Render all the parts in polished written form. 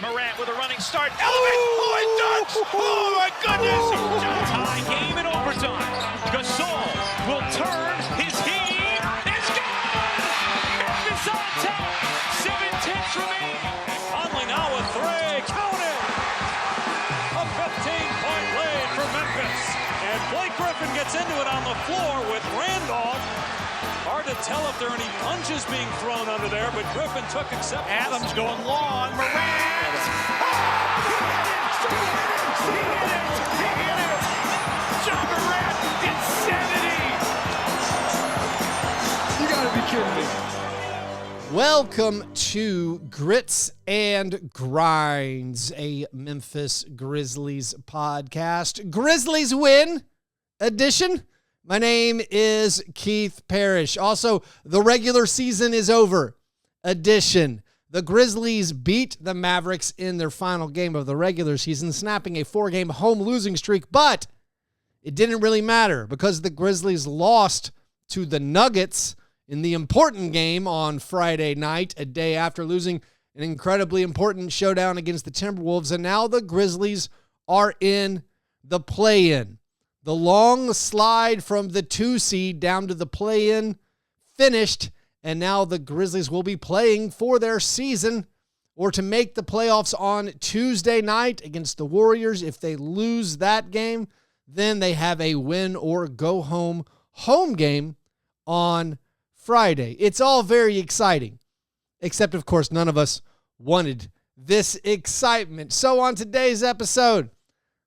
Morant with a running start. Elevates. Oh, my goodness. Tie game in overtime. Gasol will turn. His heat is gone. Memphis on top. 7-10 remaining. Conley now with three. Count it. A 15-point lead for Memphis. And Blake Griffin gets into it on the floor with Randolph. Hard to tell if there are any punches being thrown under there, but Griffin took acceptance. Adams going long. Morant. He hit it. John Morant. Insanity. You gotta be kidding me. Welcome to Grits and Grinds, a Memphis Grizzlies podcast. Grizzlies win edition. My name is Keith Parrish. Also, the regular season is over edition. The Grizzlies beat the Mavericks in their final game of the regular season, snapping a 4-game home losing streak, but it didn't really matter because the Grizzlies lost to the Nuggets in the important game on Friday night, a day after losing an incredibly important showdown against the Timberwolves, and now the Grizzlies are in the play-in. The long slide from the 2 seed down to the play-in finished, and now the Grizzlies will be playing for their season or to make the playoffs on Tuesday night against the Warriors. If they lose that game, then they have a win or go home game on Friday. It's all very exciting, except, of course, none of us wanted this excitement. So on today's episode,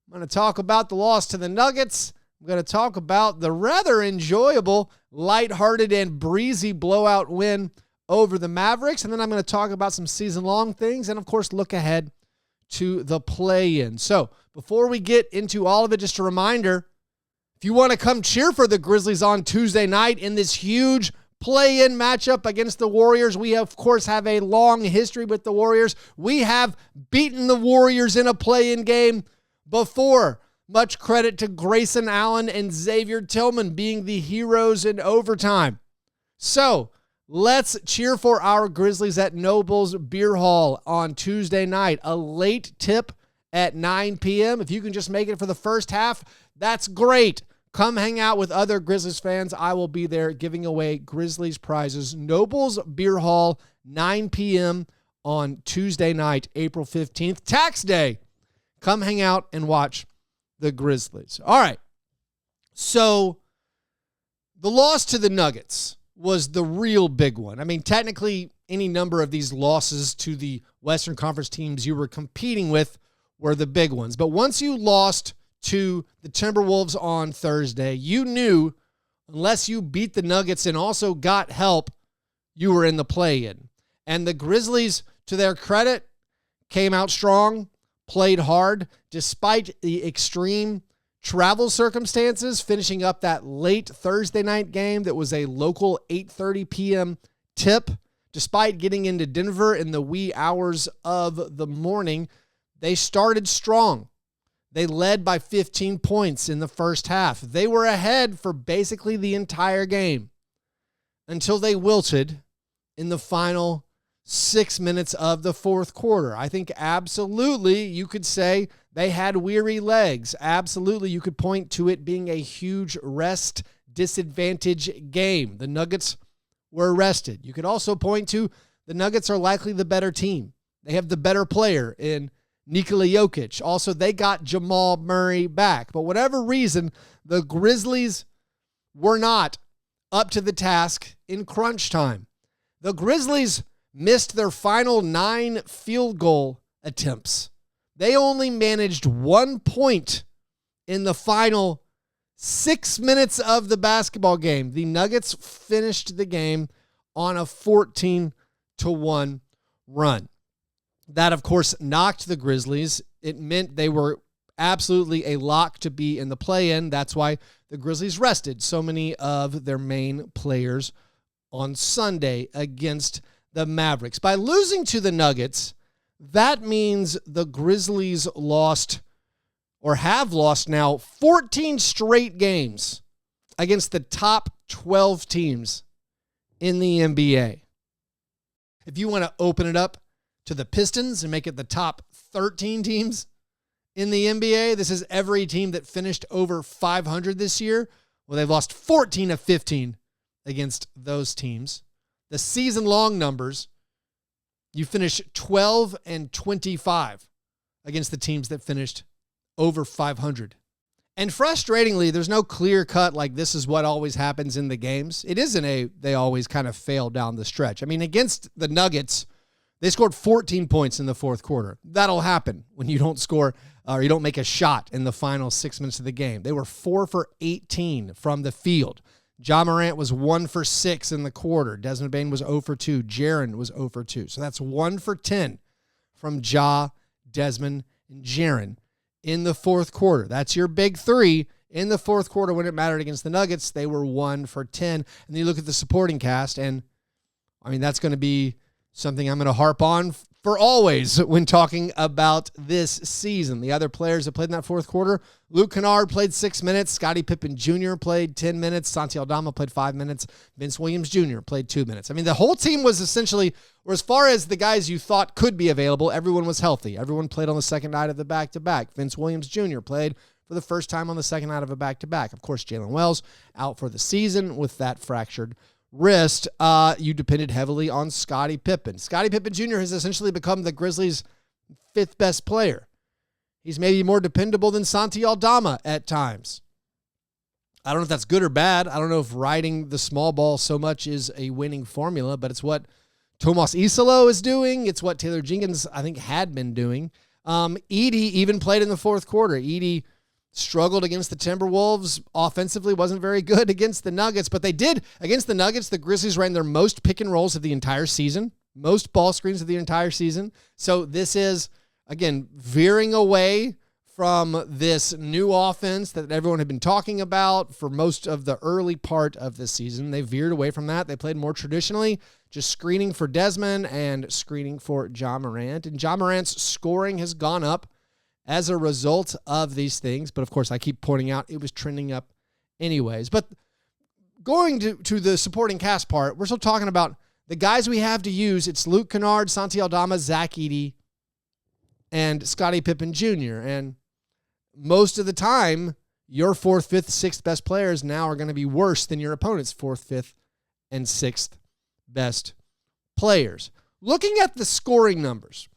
I'm going to talk about the loss to the Nuggets. I'm going to talk about the rather enjoyable, lighthearted, and breezy blowout win over the Mavericks. And then I'm going to talk about some season-long things and, of course, look ahead to the play-in. So before we get into all of it, just a reminder, if you want to come cheer for the Grizzlies on Tuesday night in this huge play-in matchup against the Warriors, we, of course, have a long history with the Warriors. We have beaten the Warriors in a play-in game before. Much credit to Grayson Allen and Xavier Tillman being the heroes in overtime. So let's cheer for our Grizzlies at Noble's Beer Hall on Tuesday night. A late tip at 9 p.m. If you can just make it for the first half, that's great. Come hang out with other Grizzlies fans. I will be there giving away Grizzlies prizes. Noble's Beer Hall, 9 p.m. on Tuesday night, April 15th, tax day. Come hang out and watch the Grizzlies. All right. So the loss to the Nuggets was the real big one. I mean, technically, any number of these losses to the Western Conference teams you were competing with were the big ones. But once you lost to the Timberwolves on Thursday, you knew unless you beat the Nuggets and also got help, you were in the play-in. And the Grizzlies, to their credit, came out strong, played hard, despite the extreme travel circumstances, finishing up that late Thursday night game that was a local 8:30 p.m. tip. Despite getting into Denver in the wee hours of the morning, they started strong. They led by 15 points in the first half. They were ahead for basically the entire game until they wilted in the final 6 minutes of the fourth quarter. I think absolutely you could say they had weary legs. Absolutely you could point to it being a huge rest disadvantage game. The Nuggets were rested. You could also point to the Nuggets are likely the better team. They have the better player in Nikola Jokic. Also, they got Jamal Murray back. But whatever reason, the Grizzlies were not up to the task in crunch time. The Grizzlies missed their final 9 field goal attempts. They only managed 1 point in the final 6 minutes of the basketball game. The Nuggets finished the game on a 14-1 run. That, of course, knocked the Grizzlies. It meant they were absolutely a lock to be in the play-in. That's why the Grizzlies rested so many of their main players on Sunday against the Mavericks. By losing to the Nuggets, that means the Grizzlies lost or have lost now 14 straight games against the top 12 teams in the NBA. If you want to open it up to the Pistons and make it the top 13 teams in the NBA. This is every team that finished over 500 this year. Well, they've lost 14 of 15 against those teams. The season-long numbers, you finish 12 and 25 against the teams that finished over 500. And frustratingly, there's no clear cut like this is what always happens in the games. It isn't they always kind of fail down the stretch. I mean, against the Nuggets, they scored 14 points in the fourth quarter. That'll happen when you don't score or you don't make a shot in the final 6 minutes of the game. They were 4 for 18 from the field. Ja Morant was 1 for 6 in the quarter. Desmond Bane was 0 for 2. Jaren was 0 for 2. So that's 1 for 10 from Ja, Desmond, and Jaren in the fourth quarter. That's your big three. In the fourth quarter when it mattered against the Nuggets, they were 1 for 10. And then you look at the supporting cast, and I mean, that's going to be something I'm going to harp on for always when talking about this season. The other players that played in that fourth quarter, Luke Kennard played 6 minutes. Scottie Pippen Jr. played 10 minutes. Santi Aldama played 5 minutes. Vince Williams Jr. played 2 minutes. I mean, the whole team was essentially, or as far as the guys you thought could be available, everyone was healthy. Everyone played on the second night of the back-to-back. Vince Williams Jr. played for the first time on the second night of a back-to-back. Of course, Jalen Wells out for the season with that fractured wrist. You depended heavily on Scottie Pippen. Scottie Pippen Jr. has essentially become the Grizzlies' fifth best player. He's maybe more dependable than Santi Aldama at times. I don't know if that's good or bad. I don't know if riding the small ball so much is a winning formula, but it's what Tomas Isolo is doing. It's what Taylor Jenkins, I think, had been doing. Edey even played in the fourth quarter. Edey struggled against the Timberwolves offensively, wasn't very good against the Nuggets, but they did. Against the Nuggets, the Grizzlies ran their most pick and rolls of the entire season, most ball screens of the entire season. So this is, again, veering away from this new offense that everyone had been talking about for most of the early part of the season. They veered away from that. They played more traditionally, just screening for Desmond and screening for Ja Morant. And Ja Morant's scoring has gone up as a result of these things. But of course, I keep pointing out it was trending up anyways. But going to the supporting cast part, we're still talking about the guys we have to use. It's Luke Kennard, Santi Aldama, Zach Edey, and Scottie Pippen Jr. And most of the time, your fourth, fifth, sixth best players now are going to be worse than your opponent's fourth, fifth, and sixth best players. Looking at the scoring numbers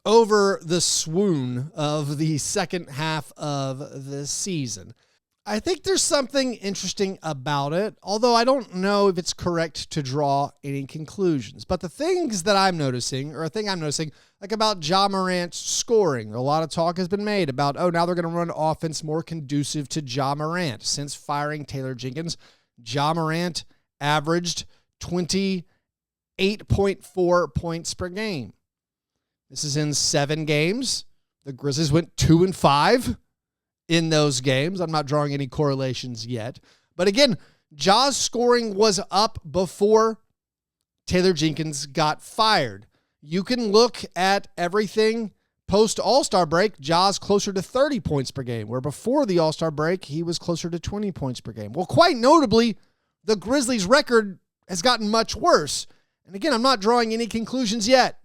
over the swoon of the second half of the season, I think there's something interesting about it, although I don't know if it's correct to draw any conclusions. But the things that I'm noticing, or a thing I'm noticing, like about Ja Morant's scoring, a lot of talk has been made about, now they're going to run offense more conducive to Ja Morant. Since firing Taylor Jenkins, Ja Morant averaged 28.4 points per game. This is in 7 games. The Grizzlies went 2-5 in those games. I'm not drawing any correlations yet. But again, Ja's scoring was up before Taylor Jenkins got fired. You can look at everything post All-Star break. Ja's closer to 30 points per game, where before the All-Star break, he was closer to 20 points per game. Well, quite notably, the Grizzlies' record has gotten much worse. And again, I'm not drawing any conclusions yet.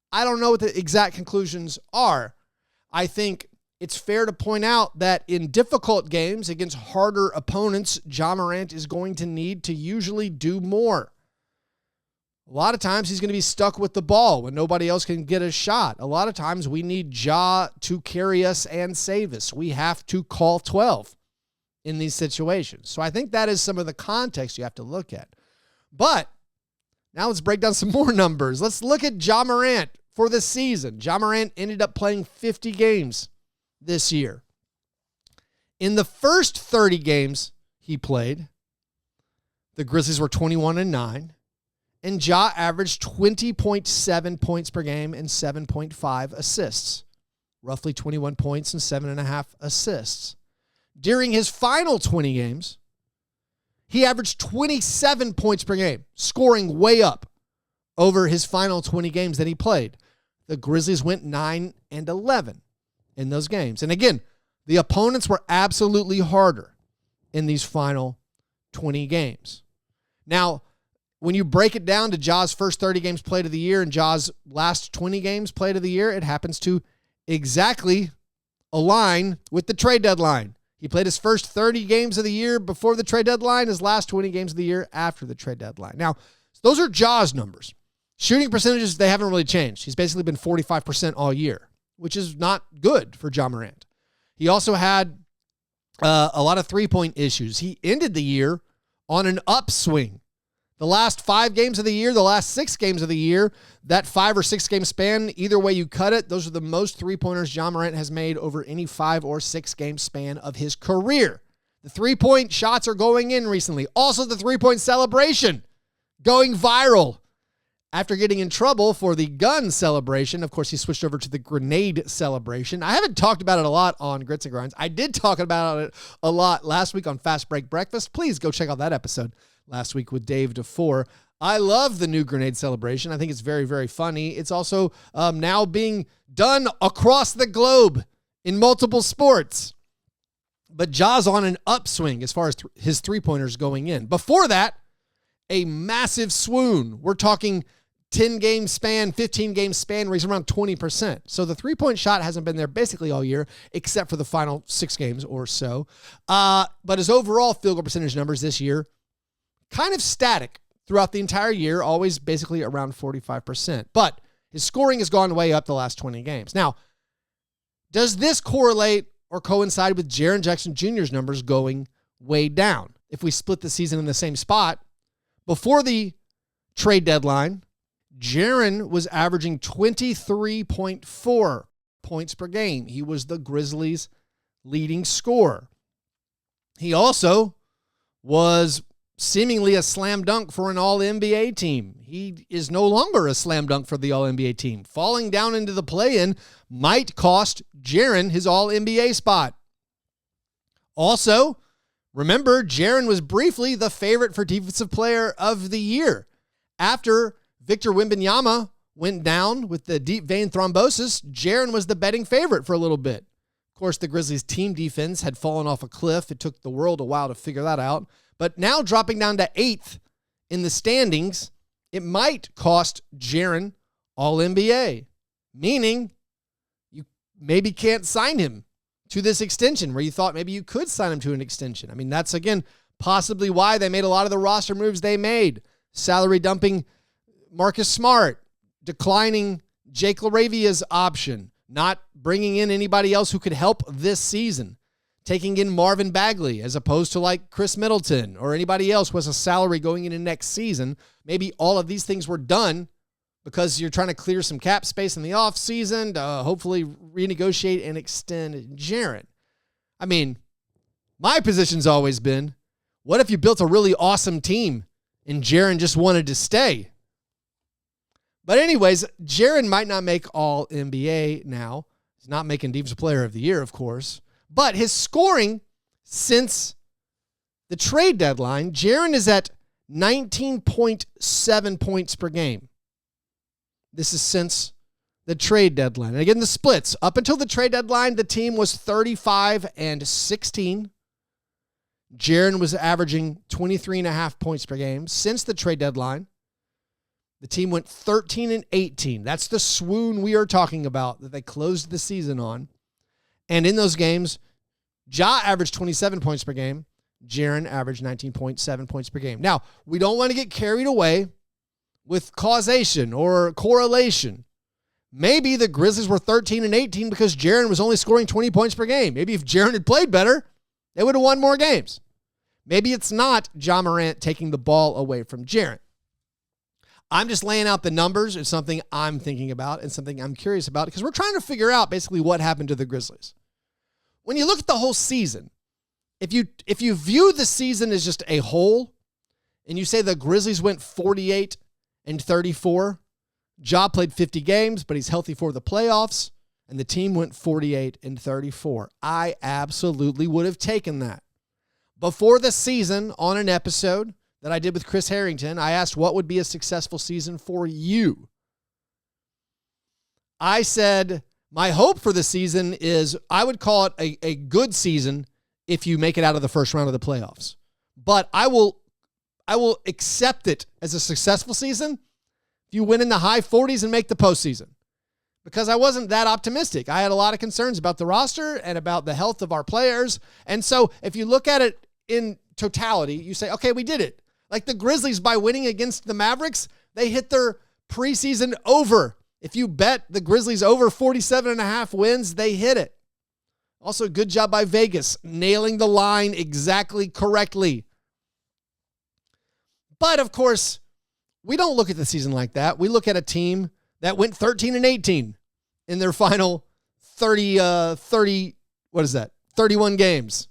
I don't know what the exact conclusions are. I think it's fair to point out that in difficult games against harder opponents, Ja Morant is going to need to usually do more. A lot of times he's going to be stuck with the ball when nobody else can get a shot. A lot of times we need Ja to carry us and save us. We have to call 12 in these situations. So I think that is some of the context you have to look at. But now let's break down some more numbers. Let's look at Ja Morant for the season. Ja Morant ended up playing 50 games this year. In the first 30 games he played, the Grizzlies were 21-9, and Ja averaged 20.7 points per game and 7.5 assists, roughly 21 points and 7.5 assists. During his final 20 games, he averaged 27 points per game, scoring way up over his final 20 games that he played. The Grizzlies went 9-11 in those games. And again, the opponents were absolutely harder in these final 20 games. Now, when you break it down to Ja's first 30 games played of the year and Ja's last 20 games played of the year, it happens to exactly align with the trade deadline. He played his first 30 games of the year before the trade deadline, his last 20 games of the year after the trade deadline. Now, those are Ja's numbers. Shooting percentages, they haven't really changed. He's basically been 45% all year, which is not good for Ja Morant. He also had a lot of three-point issues. He ended the year on an upswing. The last 5 games of the year, the last 6 games of the year, that 5 or 6 game span, either way you cut it, those are the most three-pointers Ja Morant has made over any 5 or 6 game span of his career. The three-point shots are going in recently. Also, the three-point celebration going viral. After getting in trouble for the gun celebration, of course, he switched over to the grenade celebration. I haven't talked about it a lot on Grits and Grinds. I did talk about it a lot last week on Fast Break Breakfast. Please go check out that episode last week with Dave DeFore. I love the new grenade celebration. I think it's very, very funny. It's also now being done across the globe in multiple sports. But Ja's on an upswing as far as his three-pointers going in. Before that, a massive swoon. We're talking 10-game span, 15-game span, where he's around 20%. So the three-point shot hasn't been there basically all year, except for the final 6 games or so. But his overall field goal percentage numbers this year, kind of static throughout the entire year, always basically around 45%. But his scoring has gone way up the last 20 games. Now, does this correlate or coincide with Jaren Jackson Jr.'s numbers going way down? If we split the season in the same spot, before the trade deadline, Jaren was averaging 23.4 points per game. He was the Grizzlies' leading scorer. He also was seemingly a slam dunk for an All-NBA team. He is no longer a slam dunk for the All-NBA team. Falling down into the play-in might cost Jaren his All-NBA spot. Also, remember, Jaren was briefly the favorite for Defensive Player of the Year. After Victor Wembanyama went down with the deep vein thrombosis, Jaren was the betting favorite for a little bit. Of course, the Grizzlies' team defense had fallen off a cliff. It took the world a while to figure that out. But now dropping down to 8th in the standings, it might cost Jaren All-NBA, meaning you maybe can't sign him to this extension where you thought maybe you could sign him to an extension. I mean, that's, again, possibly why they made a lot of the roster moves they made. Salary dumping Marcus Smart, declining Jake LaRavia's option, not bringing in anybody else who could help this season, taking in Marvin Bagley as opposed to like Chris Middleton or anybody else who has a salary going into next season. Maybe all of these things were done because you're trying to clear some cap space in the offseason to hopefully renegotiate and extend Jaren. I mean, my position's always been, what if you built a really awesome team and Jaren just wanted to stay? But anyways, Jaren might not make All-NBA now. He's not making Defensive Player of the Year, of course. But his scoring since the trade deadline, Jaren is at 19.7 points per game. This is since the trade deadline. And again, the splits. Up until the trade deadline, the team was 35-16. Jaren was averaging 23.5 points per game. Since the trade deadline, the team went 13-18. That's the swoon we are talking about that they closed the season on. And in those games, Ja averaged 27 points per game. Jaren averaged 19.7 points per game. Now, we don't want to get carried away with causation or correlation. Maybe the Grizzlies were 13-18 because Jaren was only scoring 20 points per game. Maybe if Jaren had played better, they would have won more games. Maybe it's not Ja Morant taking the ball away from Jaren. I'm just laying out the numbers. It's something I'm thinking about and something I'm curious about because we're trying to figure out basically what happened to the Grizzlies. When you look at the whole season, if you view the season as just a whole and you say the Grizzlies went 48-34, Ja played 50 games, but he's healthy for the playoffs, and the team went 48-34. I absolutely would have taken that. Before the season, on an episode that I did with Chris Harrington, I asked what would be a successful season for you. I said, my hope for the season is I would call it a good season if you make it out of the first round of the playoffs. But I will I will accept it as a successful season if you win in the high 40s and make the postseason. Because I wasn't that optimistic. I had a lot of concerns about the roster and about the health of our players. And so if you look at it in totality, you say, okay, we did it. Like the Grizzlies, by winning against the Mavericks, they hit their preseason over. If you bet the Grizzlies over 47.5 wins, they hit it. Also, good job by Vegas, nailing the line exactly correctly. But, of course, we don't look at the season like that. We look at a team that went 13-18 in their final 31 games.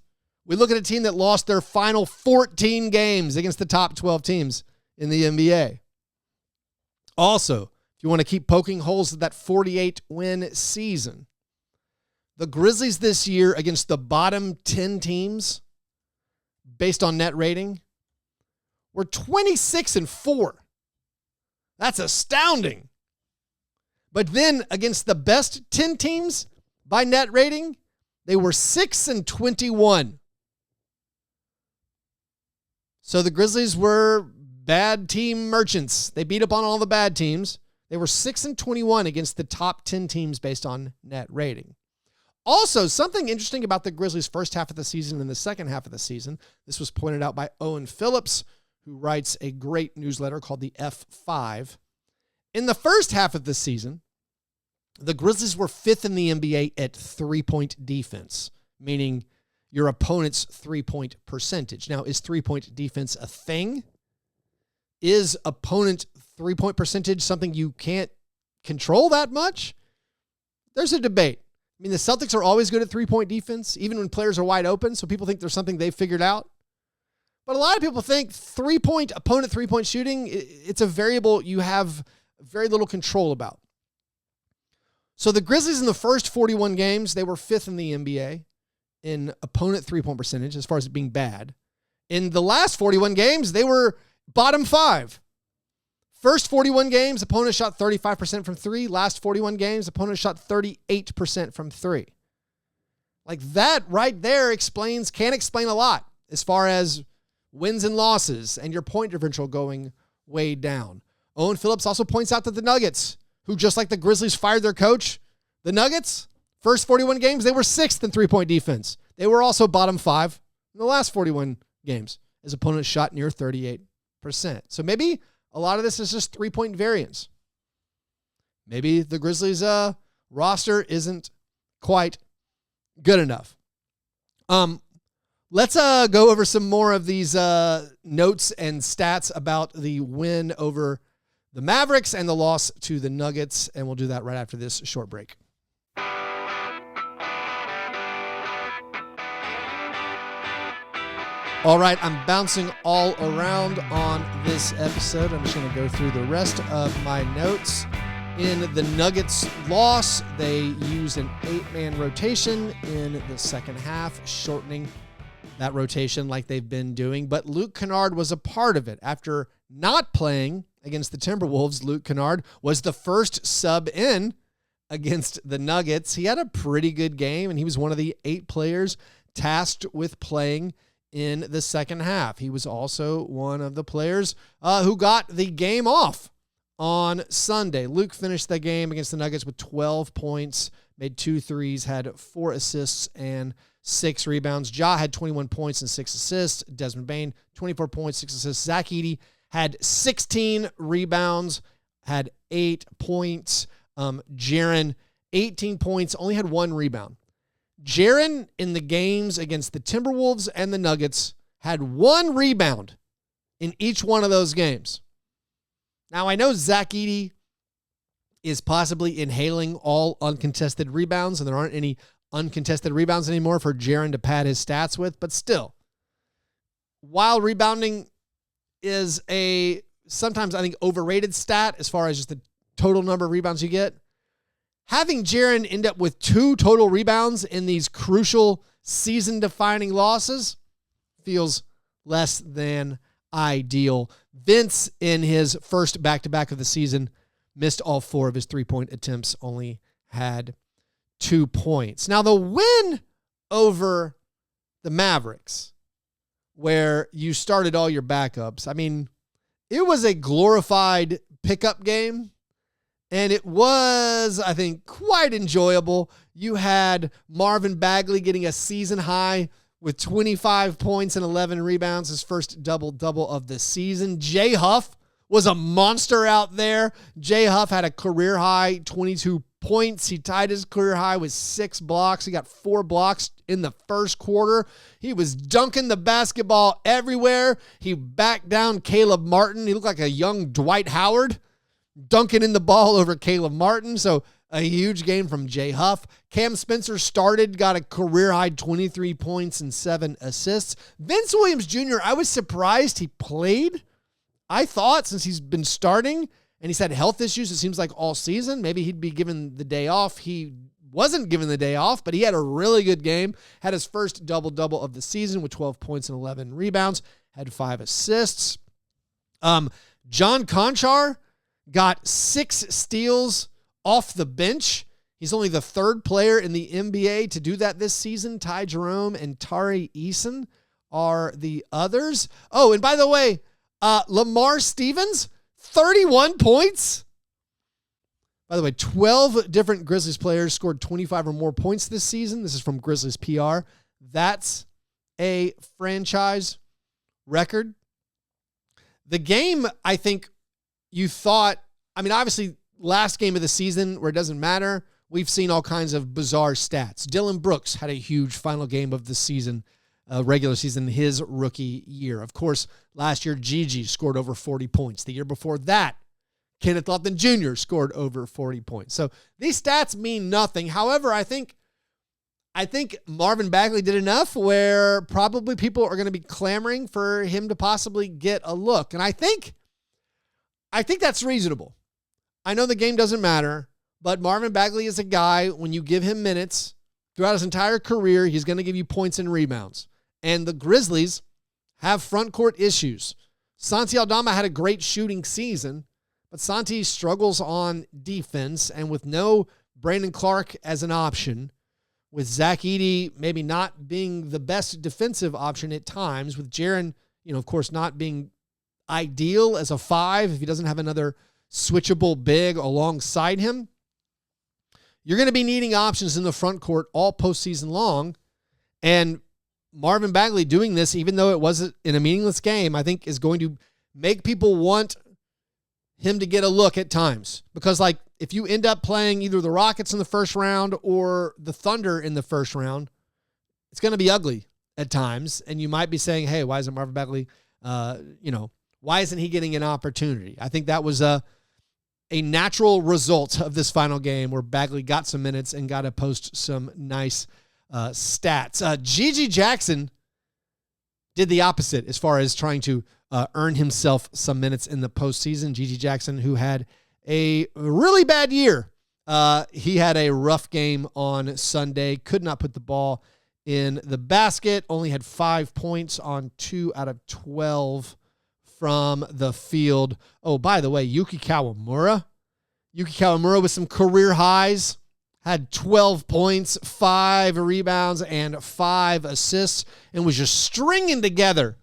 We look at a team that lost their final 14 games against the top 12 teams in the NBA. Also, if you want to keep poking holes at that 48-win season, the Grizzlies this year against the bottom 10 teams, based on net rating, were 26-4. That's astounding. But then against the best 10 teams by net rating, they were 6-21. So the Grizzlies were bad team merchants. They beat up on all the bad teams. They were 6-21 against the top 10 teams based on net rating. Also, something interesting about the Grizzlies' first half of the season and the second half of the season, this was pointed out by Owen Phillips, who writes a great newsletter called the F5. In the first half of the season, the Grizzlies were 5th in the NBA at three-point defense, meaning your opponent's three-point percentage. Now, is three-point defense a thing? Is opponent three-point percentage something you can't control that much? There's a debate. I mean, the Celtics are always good at three-point defense, even when players are wide open, so people think there's something they've figured out. But a lot of people think opponent three-point shooting, it's a variable you have very little control about. So the Grizzlies in the first 41 games, they were 5th in the NBA in opponent three-point percentage as far as it being bad. In the last 41 games, they were bottom 5. First 41 games, opponent shot 35% from 3. Last 41 games, opponent shot 38% from 3. Like that right there can explain a lot as far as wins and losses and your point differential going way down. Owen Phillips also points out that the Nuggets, who just like the Grizzlies fired their coach, the Nuggets, first 41 games, they were 6th in three-point defense. They were also bottom 5 in the last 41 games as opponents shot near 38%. So maybe a lot of this is just three-point variance. Maybe the Grizzlies' roster isn't quite good enough. Let's go over some more of these notes and stats about the win over the Mavericks and the loss to the Nuggets, and we'll do that right after this short break. All right, I'm bouncing all around on this episode. I'm just going to go through the rest of my notes. In the Nuggets loss, they used an 8-man rotation in the second half, shortening that rotation like they've been doing. But Luke Kennard was a part of it. After not playing against the Timberwolves, Luke Kennard was the first sub in against the Nuggets. He had a pretty good game, and he was one of the 8 players tasked with playing in the second half. He was also one of the players who got the game off on Sunday. Luke finished the game against the Nuggets with 12 points, made 2 threes, had 4 assists and 6 rebounds. Ja had 21 points and 6 assists. Desmond Bane, 24 points, 6 assists. Zach Edey had 16 rebounds, had 8 points. Jaren, 18 points, only had 1 rebound. Jaren in the games against the Timberwolves and the Nuggets had 1 rebound in each one of those games. Now, I know Zach Edey is possibly inhaling all uncontested rebounds, and there aren't any uncontested rebounds anymore for Jaren to pad his stats with, but still, while rebounding is a sometimes I think overrated stat as far as just the total number of rebounds you get, having Jaren end up with 2 total rebounds in these crucial season-defining losses feels less than ideal. Vince, in his first back-to-back of the season, missed all 4 of his 3-point attempts, only had 2 points. Now, the win over the Mavericks where you started all your backups. I mean, it was a glorified pickup game, and it was, I think, quite enjoyable. You had Marvin Bagley getting a season high with 25 points and 11 rebounds, his first double-double of the season. Jay Huff was a monster out there. Jay Huff had a career high 22 points. He tied his career high with 6 blocks. He got 4 blocks in the first quarter. He was dunking the basketball everywhere. He backed down Caleb Martin. He looked like a young Dwight Howard, dunking in the ball over Caleb Martin. So a huge game from Jay Huff. Cam Spencer started, got a career-high 23 points and 7 assists. Vince Williams Jr., I was surprised he played. I thought since he's been starting and he's had health issues, it seems like all season, maybe he'd be given the day off. He wasn't given the day off, but he had a really good game. Had his first double-double of the season with 12 points and 11 rebounds. Had 5 assists. John Conchar got 6 steals off the bench. He's only the 3rd player in the NBA to do that this season. Ty Jerome and Tari Eason are the others. Oh, and by the way, Lamar Stevens, 31 points. By the way, 12 different Grizzlies players scored 25 or more points this season. This is from Grizzlies PR. That's a franchise record. The game, I think you thought, I mean, obviously, last game of the season where it doesn't matter, we've seen all kinds of bizarre stats. Dylan Brooks had a huge final game of the season, regular season, his rookie year. Of course, last year, Gigi scored over 40 points. The year before that, Kenneth Lofton Jr. scored over 40 points. So these stats mean nothing. However, I think Marvin Bagley did enough where probably people are going to be clamoring for him to possibly get a look. And I think that's reasonable. I know the game doesn't matter, but Marvin Bagley is a guy, when you give him minutes throughout his entire career, he's going to give you points and rebounds. And the Grizzlies have front court issues. Santi Aldama had a great shooting season, but Santi struggles on defense, and with no Brandon Clark as an option, with Zach Edey maybe not being the best defensive option at times, with Jaren, of course, not being ideal as a 5 if he doesn't have another switchable big alongside him, you're going to be needing options in the front court all postseason long. And Marvin Bagley doing this, even though it wasn't in a meaningless game, I think is going to make people want him to get a look at times. Because, if you end up playing either the Rockets in the first round or the Thunder in the first round, it's going to be ugly at times. And you might be saying, hey, why isn't Marvin Bagley, why isn't he getting an opportunity? I think that was a natural result of this final game where Bagley got some minutes and got to post some nice stats. Gigi Jackson did the opposite as far as trying to earn himself some minutes in the postseason. Gigi Jackson, who had a really bad year. He had a rough game on Sunday, could not put the ball in the basket, only had 5 points on 2 out of 12 from the field. Oh, by the way, Yuki Kawamura with some career highs, had 12 points, 5 rebounds, and 5 assists, and was just stringing together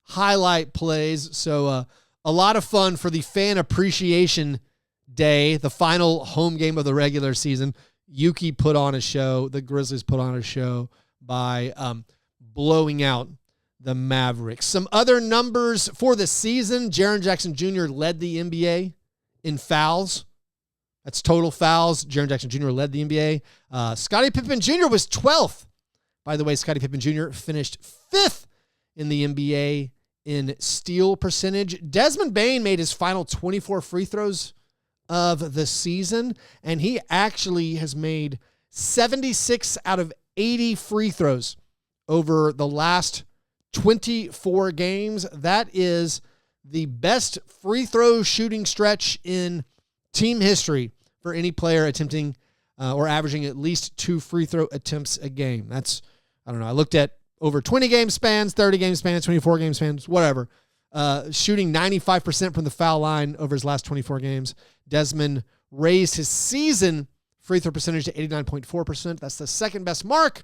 highlight plays. So a lot of fun for the Fan Appreciation Day, the final home game of the regular season. Yuki put on a show. The Grizzlies put on a show by blowing out the Mavericks. Some other numbers for the season. Jaren Jackson Jr. led the NBA in fouls. That's total fouls. Jaren Jackson Jr. led the NBA. Scottie Pippen Jr. was 12th. By the way, Scottie Pippen Jr. finished 5th in the NBA in steal percentage. Desmond Bane made his final 24 free throws of the season, and he actually has made 76 out of 80 free throws over the last 24 games. That is the best free throw shooting stretch in team history for any player attempting or averaging at least 2 free throw attempts a game. That's, I don't know, I looked at over 20 game spans, 30 game spans, 24 game spans, whatever. Shooting 95% from the foul line over his last 24 games. Desmond raised his season free throw percentage to 89.4%. That's the second best mark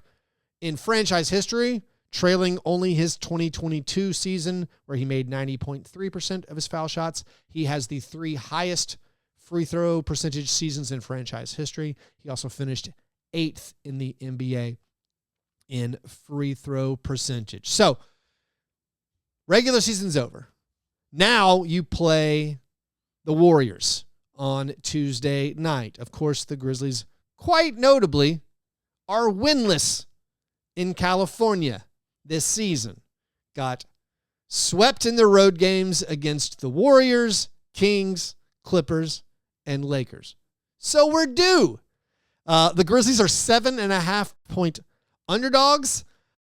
in franchise history. trailing only his 2022 season where he made 90.3% of his foul shots. He has the 3 highest free throw percentage seasons in franchise history. He also finished 8th in the NBA in free throw percentage. So, regular season's over. Now you play the Warriors on Tuesday night. Of course, the Grizzlies, quite notably, are winless in California this season. Got swept in their road games against the Warriors, Kings, Clippers, and Lakers. So we're due. The Grizzlies are 7.5-point underdogs.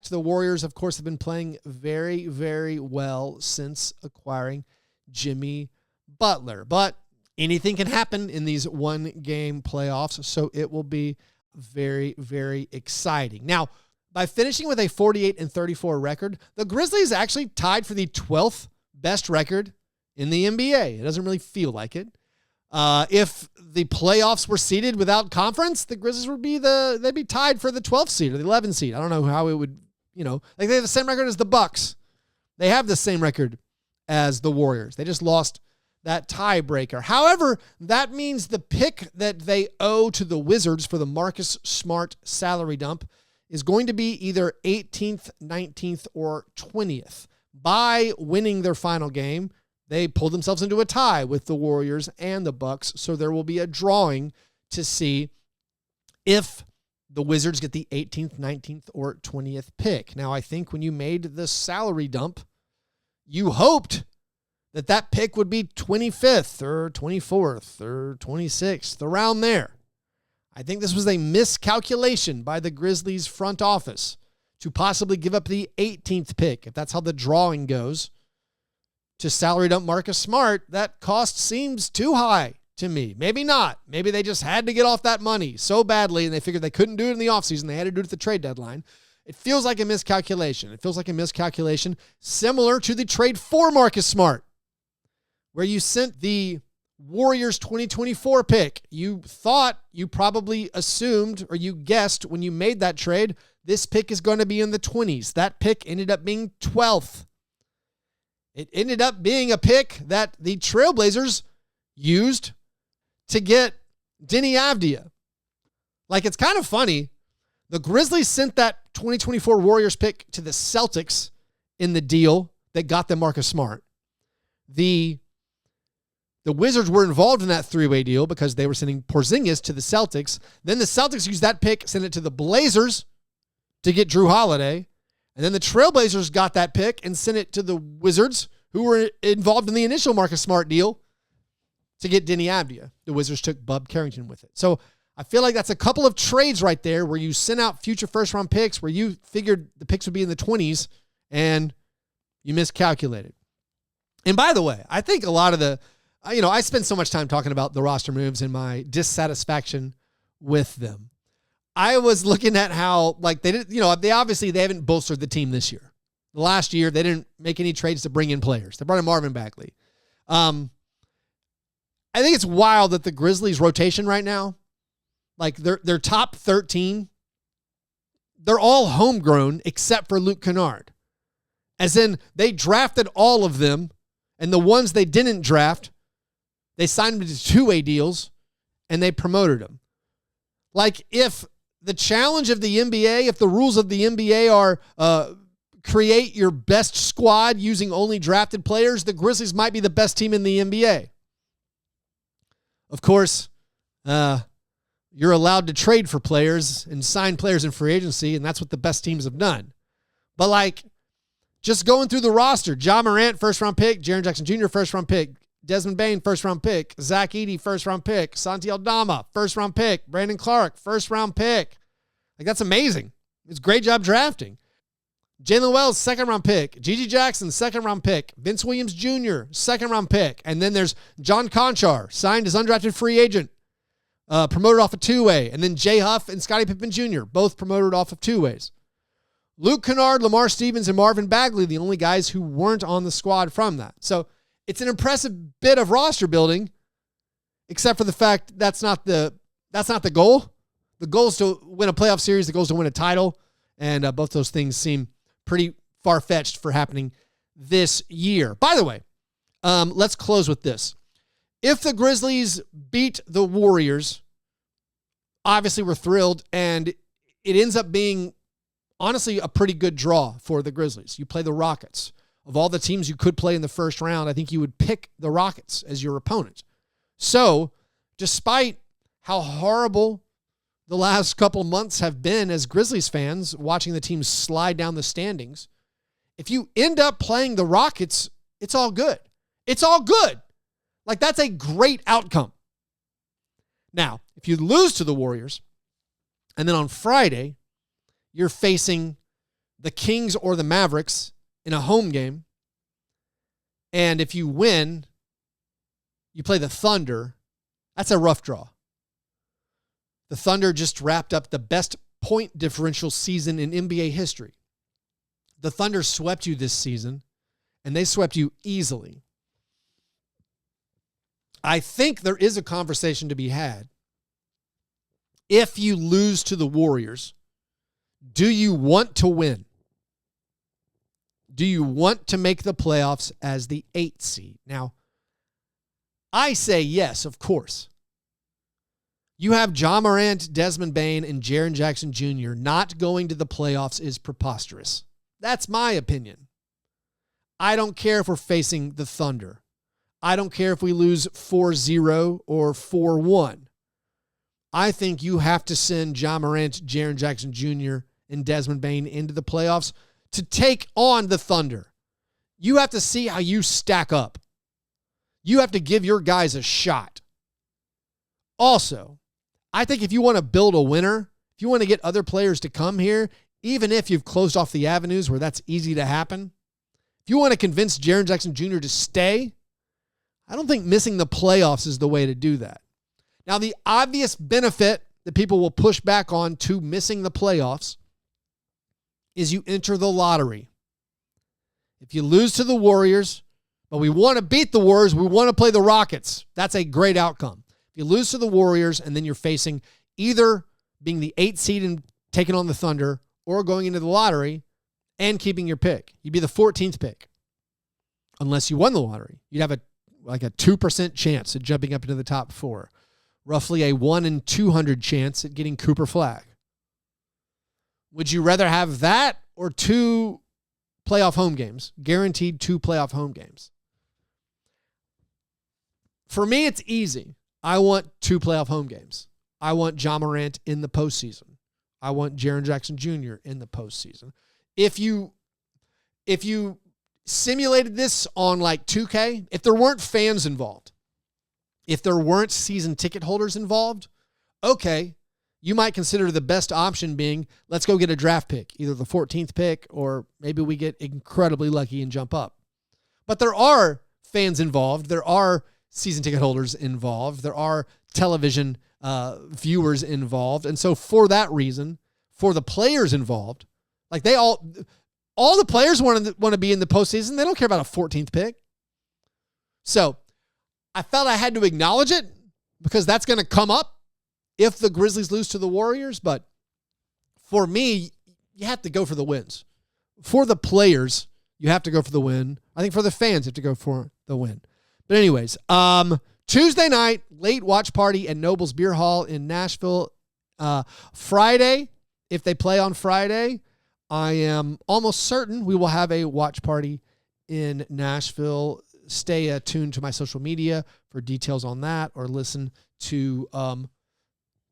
The Warriors, of course, have been playing very, very well since acquiring Jimmy Butler. But anything can happen in these one-game playoffs, so it will be very, very exciting. Now, by finishing with a 48-34 record, the Grizzlies actually tied for the 12th best record in the NBA. It doesn't really feel like it. If the playoffs were seeded without conference, the Grizzlies would be they'd be tied for the 12th seed or the 11th seed. I don't know how it would, like they have the same record as the Bucks. They have the same record as the Warriors. They just lost that tiebreaker. However, that means the pick that they owe to the Wizards for the Marcus Smart salary dump is going to be either 18th, 19th, or 20th. By winning their final game, they pulled themselves into a tie with the Warriors and the Bucks, so there will be a drawing to see if the Wizards get the 18th, 19th, or 20th pick. Now, I think when you made the salary dump, you hoped that that pick would be 25th or 24th or 26th, around there. I think this was a miscalculation by the Grizzlies front office to possibly give up the 18th pick, if that's how the drawing goes, to salary dump Marcus Smart. That cost seems too high to me. Maybe not. Maybe they just had to get off that money so badly and they figured they couldn't do it in the offseason. They had to do it at the trade deadline. It feels like a miscalculation. It feels like a miscalculation similar to the trade for Marcus Smart, where you sent the Warriors 2024 pick. You thought, you probably assumed, or you guessed when you made that trade, this pick is going to be in the 20s. That pick ended up being 12th. It ended up being a pick that the Trailblazers used to get Denny Avdia. Like, it's kind of funny. The Grizzlies sent that 2024 Warriors pick to the Celtics in the deal that got them Marcus Smart. The Wizards were involved in that three-way deal because they were sending Porzingis to the Celtics. Then the Celtics used that pick, sent it to the Blazers to get Drew Holiday. And then the Trailblazers got that pick and sent it to the Wizards, who were involved in the initial Marcus Smart deal, to get Denny Avdia. The Wizards took Bub Carrington with it. So I feel like that's a couple of trades right there where you sent out future first-round picks, where you figured the picks would be in the 20s, and you miscalculated. And by the way, I think a lot of the... I spend so much time talking about the roster moves and my dissatisfaction with them. I was looking at how, they did, they haven't bolstered the team this year. Last year, they didn't make any trades to bring in players. They brought in Marvin Bagley. I think it's wild that the Grizzlies rotation right now, their top 13, they're all homegrown except for Luke Kennard. As in, they drafted all of them, and the ones they didn't draft, they signed them to two-way deals, and they promoted them. If the challenge of the NBA, if the rules of the NBA are create your best squad using only drafted players, the Grizzlies might be the best team in the NBA. Of course, you're allowed to trade for players and sign players in free agency, and that's what the best teams have done. But, just going through the roster, Ja Morant, first-round pick, Jaren Jackson Jr., first-round pick, Desmond Bane, first-round pick, Zach Edey, first-round pick, Santi Aldama, first-round pick, Brandon Clark, first-round pick. That's amazing. It's a great job drafting. Jalen Wells, second-round pick. Gigi Jackson, second-round pick. Vince Williams Jr., second-round pick. And then there's John Conchar, signed as undrafted free agent, promoted off of two-way. And then Jay Huff and Scottie Pippen Jr., both promoted off of two-ways. Luke Kennard, Lamar Stevens, and Marvin Bagley, the only guys who weren't on the squad from that. So it's an impressive bit of roster building, except for the fact that's not the goal. The goal is to win a playoff series. The goal is to win a title. And both those things seem pretty far-fetched for happening this year. By the way, let's close with this. If the Grizzlies beat the Warriors, obviously we're thrilled, and it ends up being, honestly, a pretty good draw for the Grizzlies. You play the Rockets. Of all the teams you could play in the first round, I think you would pick the Rockets as your opponent. So, despite how horrible the last couple months have been as Grizzlies fans, watching the team slide down the standings, if you end up playing the Rockets, it's all good. It's all good. Like, that's a great outcome. Now, if you lose to the Warriors, and then on Friday, you're facing the Kings or the Mavericks in a home game, and if you win, you play the Thunder, that's a rough draw. The Thunder just wrapped up the best point differential season in NBA history. The Thunder swept you this season, and they swept you easily. I think there is a conversation to be had. If you lose to the Warriors, do you want to win? Do you want to make the playoffs as the 8th seed? Now, I say yes, of course. You have Ja Morant, Desmond Bane, and Jaren Jackson Jr. not going to the playoffs is preposterous. That's my opinion. I don't care if we're facing the Thunder. I don't care if we lose 4-0 or 4-1. I think you have to send Ja Morant, Jaren Jackson Jr., and Desmond Bane into the playoffs to take on the Thunder. You have to see how you stack up. You have to give your guys a shot. Also, I think if you want to build a winner, if you want to get other players to come here, even if you've closed off the avenues where that's easy to happen, if you want to convince Jaren Jackson Jr. to stay, I don't think missing the playoffs is the way to do that. Now, the obvious benefit that people will push back on to missing the playoffs is you enter the lottery. If you lose to the Warriors, but we want to beat the Warriors, we want to play the Rockets, that's a great outcome. If you lose to the Warriors and then you're facing either being the 8th seed and taking on the Thunder or going into the lottery and keeping your pick, you'd be the 14th pick. Unless you won the lottery. You'd have a 2% chance at jumping up into the top 4. Roughly a 1 in 200 chance at getting Cooper Flag. Would you rather have that or 2 playoff home games? Guaranteed 2 playoff home games. For me, it's easy. I want 2 playoff home games. I want Ja Morant in the postseason. I want Jaren Jackson Jr. in the postseason. If you simulated this on like 2K, if there weren't fans involved, if there weren't season ticket holders involved, okay, you might consider the best option being, let's go get a draft pick, either the 14th pick or maybe we get incredibly lucky and jump up. But there are fans involved. There are season ticket holders involved. There are television viewers involved. And so for that reason, for the players involved, like all the players want to be in the postseason. They don't care about a 14th pick. So I felt I had to acknowledge it because that's going to come up if the Grizzlies lose to the Warriors. But for me, you have to go for the wins. For the players, you have to go for the win. I think for the fans, you have to go for the win. But anyways, Tuesday night, late watch party at Noble's Beer Hall in Nashville. Friday, if they play on Friday, I am almost certain we will have a watch party in Nashville. Stay tuned to my social media for details on that, or listen to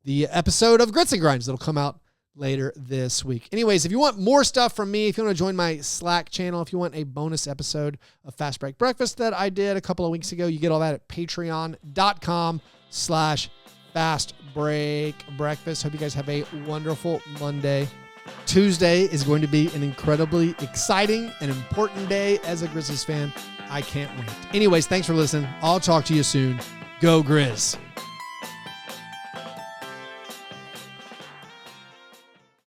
the episode of Grits and Grinds that'll come out later this week. Anyways, if you want more stuff from me, if you want to join my Slack channel, if you want a bonus episode of Fast Break Breakfast that I did a couple of weeks ago, you get all that at patreon.com/fastbreakbreakfast. Hope you guys have a wonderful Monday. Tuesday is going to be an incredibly exciting and important day as a Grizzlies fan. I can't wait. Anyways, thanks for listening. I'll talk to you soon. Go Grizz.